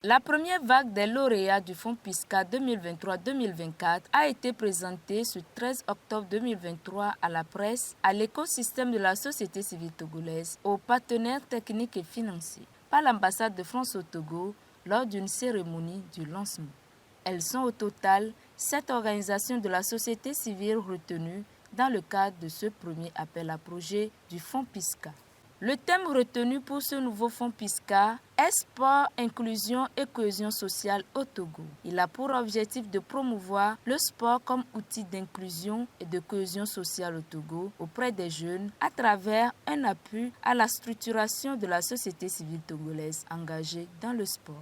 La première vague des lauréats du Fonds PISCA 2023-2024 a été présentée ce 13 octobre 2023 à la presse, à l'écosystème de la société civile togolaise, aux partenaires techniques et financiers, par l'ambassade de France au Togo lors d'une cérémonie du lancement. Elles sont au total 7 organisations de la société civile retenues dans le cadre de ce premier appel à projet du Fonds PISCA. Le thème retenu pour ce nouveau fonds PISCA est sport, inclusion et cohésion sociale au Togo. Il a pour objectif de promouvoir le sport comme outil d'inclusion et de cohésion sociale au Togo auprès des jeunes à travers un appui à la structuration de la société civile togolaise engagée dans le sport.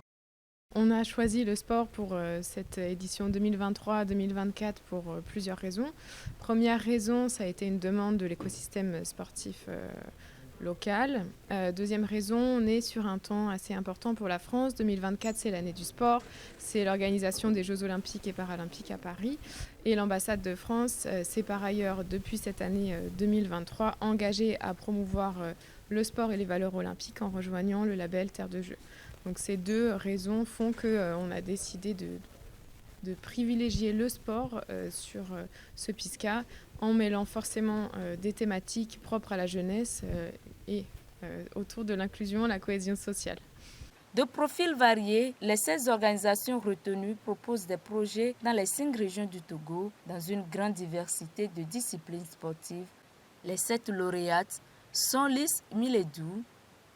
On a choisi le sport pour cette édition 2023-2024 pour plusieurs raisons. Première raison, ça a été une demande de l'écosystème sportif local. Deuxième raison, on est sur un temps assez important pour la France. 2024, c'est l'année du sport. C'est l'organisation des Jeux olympiques et paralympiques à Paris. Et l'ambassade de France s'est par ailleurs, depuis cette année 2023, engagée à promouvoir le sport et les valeurs olympiques en rejoignant le label Terre de Jeux. Donc ces deux raisons font qu'on a décidé de privilégier le sport sur ce PISCA en mêlant forcément des thématiques propres à la jeunesse et autour de l'inclusion, la cohésion sociale. De profils variés, les 16 organisations retenues proposent des projets dans les 5 régions du Togo, dans une grande diversité de disciplines sportives. Les 7 lauréates sont Lys Miledou,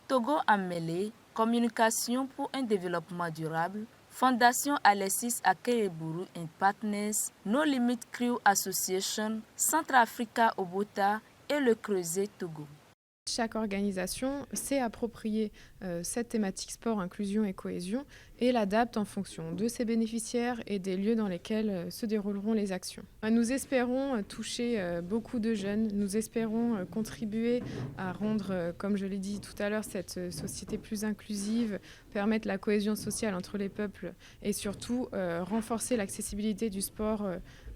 Togo en mêlée, Communication pour un développement durable, Fondation Alexis Akereburu and Partners, No Limit Crew Association, Centrafrica Obota et le Creuset Togo. Chaque organisation s'est appropriée cette thématique sport, inclusion et cohésion et l'adapte en fonction de ses bénéficiaires et des lieux dans lesquels se dérouleront les actions. Nous espérons toucher beaucoup de jeunes, nous espérons contribuer à rendre, comme je l'ai dit tout à l'heure, cette société plus inclusive, permettre la cohésion sociale entre les peuples et surtout renforcer l'accessibilité du sport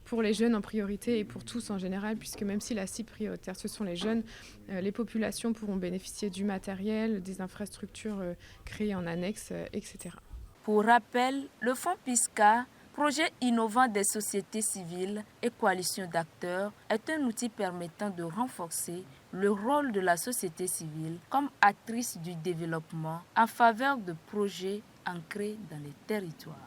pour les jeunes en priorité et pour tous en général, puisque même si la cible prioritaire, ce sont les jeunes, les populations pourront bénéficier du matériel, des infrastructures créées en annexe, etc. Pour rappel, le Fonds PISCA, projet innovant des sociétés civiles et coalitions d'acteurs, est un outil permettant de renforcer le rôle de la société civile comme actrice du développement en faveur de projets ancrés dans les territoires.